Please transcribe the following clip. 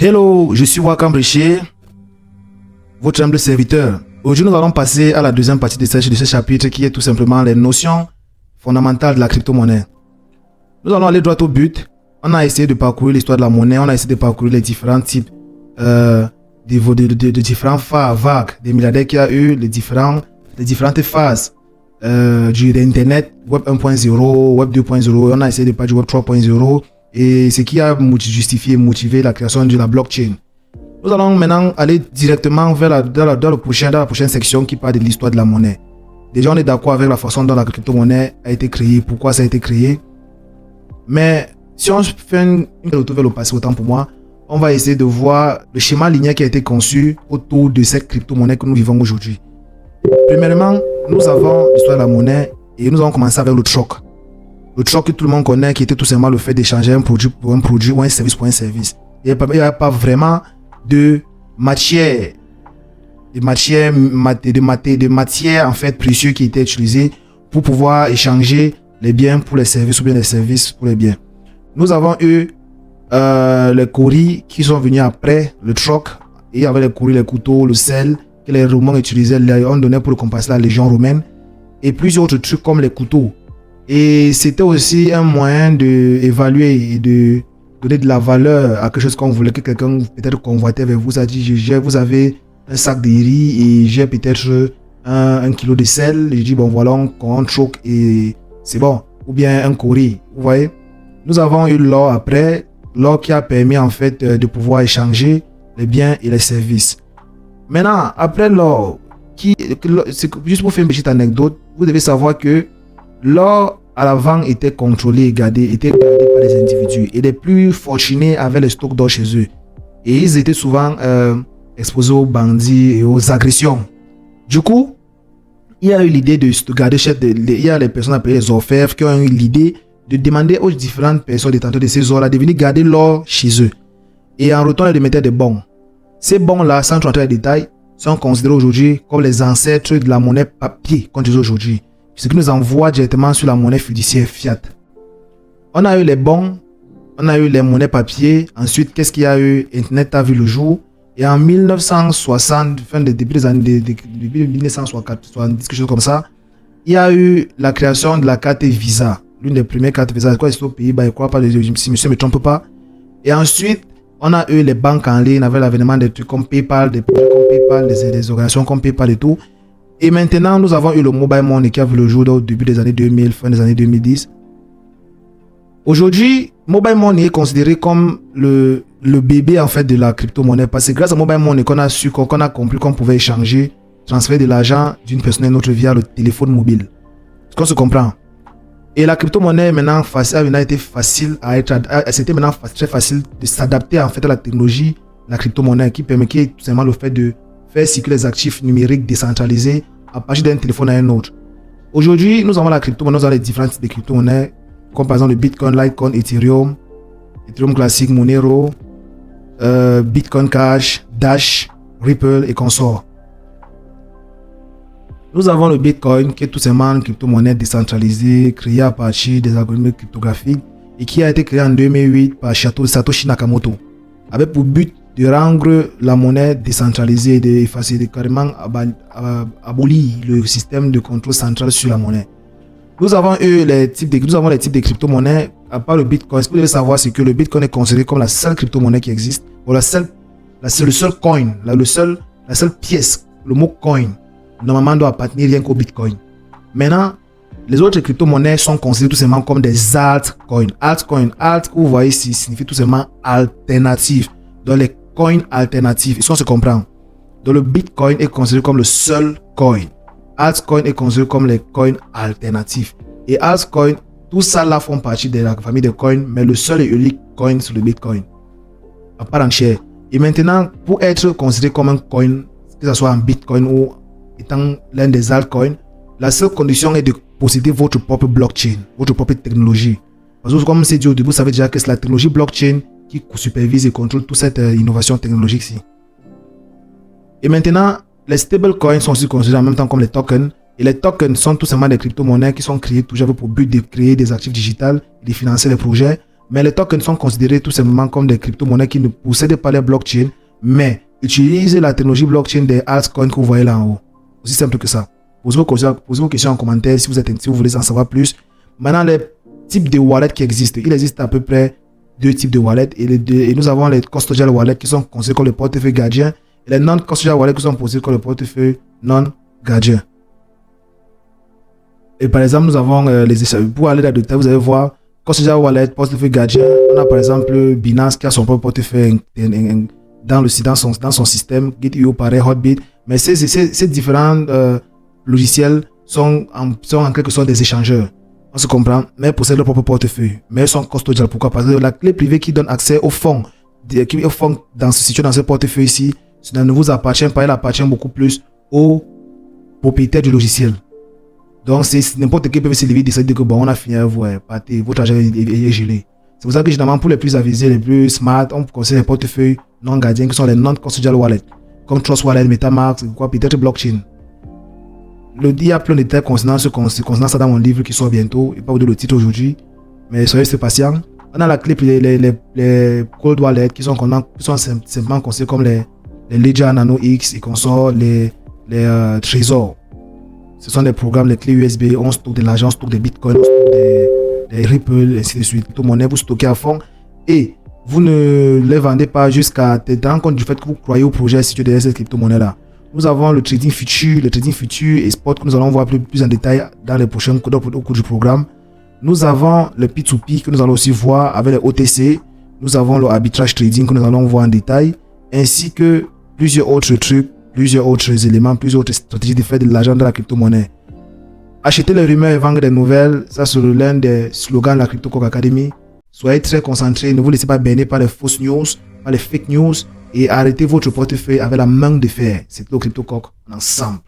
Hello, je suis Wakam Briché, votre humble serviteur. Aujourd'hui, nous allons passer à la deuxième partie de ce chapitre qui est tout simplement les notions fondamentales de la crypto-monnaie. Nous allons aller droit au but. On a essayé de parcourir l'histoire de la monnaie, on a essayé de parcourir les différents types de différents vagues des milliardaires qu'il y a eu, les différentes phases de Internet, Web 1.0, Web 2.0, on a essayé de parler du Web 3.0 et ce qui a motivé la création de la blockchain. Nous allons maintenant aller directement vers dans la prochaine section qui parle de l'histoire de la monnaie. Déjà, on est d'accord avec la façon dont la crypto-monnaie a été créée, pourquoi ça a été créé. Mais si on fait une retour vers le passé, autant pour moi, on va essayer de voir le schéma linéaire qui a été conçu autour de cette crypto-monnaie que nous vivons aujourd'hui. Premièrement, nous avons l'histoire de la monnaie et nous allons commencer avec le troc. Le troc que tout le monde connaît, qui était tout simplement le fait d'échanger un produit pour un produit ou un service pour un service. Il n'y a pas vraiment de matière en fait précieux qui était utilisée pour pouvoir échanger les biens pour les services ou bien les services pour les biens. Nous avons eu les courriers qui sont venus après le troc. Il y avait les courriers, les couteaux, le sel que les Romains utilisaient, on donnait pour compenser la légion romaine et plusieurs autres trucs comme les couteaux. Et c'était aussi un moyen d'évaluer et de donner de la valeur à quelque chose qu'on voulait que quelqu'un peut-être convoitait vers vous. Ça dit, vous avez un sac de riz et j'ai peut-être un kilo de sel. Je dis, bon voilà, on troque et c'est bon. Ou bien un courrier, vous voyez. Nous avons eu l'or après, l'or qui a permis en fait de pouvoir échanger les biens et les services. Maintenant, après l'or, juste pour faire une petite anecdote, vous devez savoir que l'or à l'avant était contrôlé et gardé par des individus. Et les plus fortunés avaient le stock d'or chez eux. Et ils étaient souvent exposés aux bandits et aux agressions. Du coup, il y a eu l'idée de garder il y a les personnes appelées les orfèvres qui ont eu l'idée de demander aux différentes personnes détenteurs de ces ors-là de venir garder l'or chez eux. Et en retour, ils de mettaient des bons. Ces bons-là, sans rentrer dans les détails, sont considérés aujourd'hui comme les ancêtres de la monnaie papier qu'on utilise aujourd'hui. Ce qui nous envoie directement sur la monnaie fiduciaire fiat. On a eu les bons, on a eu les monnaies papier. Ensuite, qu'est-ce qu'il y a eu? Internet a vu le jour. Et en 1960, début des années 1970, quelque chose comme ça, il y a eu la création de la carte Visa. L'une des premières cartes Visa, je crois que c'est aux Pays-Bas, je crois pas, si monsieur ne me trompe pas. Et ensuite, on a eu les banques en ligne avec l'avènement des trucs comme PayPal, des projets comme PayPal, des organisations comme PayPal et tout. Et maintenant, nous avons eu le mobile money qui a vu le jour au début des années 2000, fin des années 2010. Aujourd'hui, mobile money est considéré comme le bébé en fait de la crypto-monnaie parce que grâce à mobile money qu'on a compris qu'on pouvait échanger, transférer de l'argent d'une personne à une autre via le téléphone mobile. Est-ce qu'on se comprend? Et la crypto-monnaie maintenant c'était maintenant très facile de s'adapter en fait à la technologie, la crypto-monnaie qui permet tout simplement le fait de faire circuler les actifs numériques décentralisés à partir d'un téléphone à un autre. Aujourd'hui, nous avons la crypto-monnaie, nous avons les différents types de crypto-monnaies, comme par exemple le Bitcoin, Litecoin, Ethereum classique, Monero, Bitcoin Cash, Dash, Ripple et consorts. Nous avons le Bitcoin qui est tout simplement une crypto-monnaie décentralisée créée à partir des algorithmes cryptographiques et qui a été créée en 2008 par Satoshi Nakamoto avec pour but de rendre la monnaie décentralisée et d'effacer carrément abolir le système de contrôle central sur la monnaie. Nous avons les types de crypto-monnaies. À part le Bitcoin, ce que vous devez savoir, c'est que le Bitcoin est considéré comme la seule crypto-monnaie qui existe, ou le seul coin, la seule pièce. Le mot coin normalement doit appartenir rien qu'au Bitcoin. Maintenant, les autres crypto-monnaies sont considérées tout simplement comme des altcoins. Alt, vous voyez, signifie tout simplement alternative. Donc les coins alternatifs, est-ce qu'on se comprend? Donc le Bitcoin est considéré comme le seul coin. Altcoin est considéré comme les coins alternatifs. Et altcoin, tout ça là font partie de la famille des coins, mais le seul et unique coin c'est le Bitcoin. À part entière. Et maintenant, pour être considéré comme un coin, que ce soit un Bitcoin ou étant l'un des altcoins, la seule condition est de posséder votre propre blockchain, votre propre technologie. Parce que comme c'est dit au début, vous savez déjà que c'est la technologie blockchain qui supervise et contrôle toute cette innovation technologique-ci. Et maintenant, les stablecoins sont aussi considérés en même temps comme les tokens. Et les tokens sont tout simplement des crypto-monnaies qui sont créées toujours pour but de créer des actifs digitaux et de financer les projets. Mais les tokens sont considérés tout simplement comme des crypto-monnaies qui ne possèdent pas les blockchains, mais utilisent la technologie blockchain des altcoins que vous voyez là en haut. Aussi simple que ça. Posez vos questions en commentaire si vous voulez en savoir plus. Maintenant, les types de wallets qui existent. Il existe à peu près 2 types de wallets. Et nous avons les custodial wallets qui sont considérés comme le portefeuille gardien et les non-custodial wallets qui sont considérés comme le portefeuille non-gardien. Et par exemple, nous avons les échanges. Pour aller dans le détail, vous allez voir custodial wallet, portefeuille gardien. On a par exemple Binance qui a son propre portefeuille dans son système. Git.io pareil, Hotbit. Mais ces différents logiciels sont en quelque sorte des échangeurs. On se comprend, mais possèdent leur propre portefeuille. Mais ils sont custodial. Pourquoi? Parce que la clé privée qui donne accès au fonds, situé dans ce portefeuille ici, cela ne vous appartient pas, elle appartient beaucoup plus au propriétaire du logiciel. Donc, c'est n'importe qui peut se lever et décider que bon, on a fini avec vous, partez, votre argent est gelé. C'est pour ça que généralement, pour les plus avisés, les plus smart, on conseille les portefeuilles non gardiens qui sont les non-custodial wallets, comme Trust Wallet, MetaMask, quoi, peut-être blockchain. Il y a plein de détails concernant ça dans mon livre qui sort bientôt. Je ne vais pas vous donner le titre aujourd'hui, mais soyez patient. On a la clé pour les cold wallets qui sont simplement considérés comme les Ledger Nano X et consorts, les trésors. Ce sont des programmes, les clés USB, on stocke de l'argent, on stocke des bitcoins, on stocke des Ripple, ainsi de suite. Tout monnaie, vous stockez à fond et vous ne les vendez pas jusqu'à tenir compte du fait que vous croyez au projet situé derrière cette crypto-monnaie-là. Nous avons le trading futur et spot que nous allons voir plus en détail dans les prochains cours au cours du programme. Nous avons le P2P que nous allons aussi voir avec les OTC. Nous avons le arbitrage trading que nous allons voir en détail, ainsi que plusieurs autres trucs, plusieurs autres éléments, plusieurs autres stratégies de faire de l'argent dans la crypto-monnaie. Acheter les rumeurs et vendre des nouvelles, ça c'est l'un des slogans de la Crypto Coq Academy. Soyez très concentrés, ne vous laissez pas berner par les fausses news, par les fake news et arrêtez votre portefeuille avec la main de fer. C'est le Crypto Coq ensemble.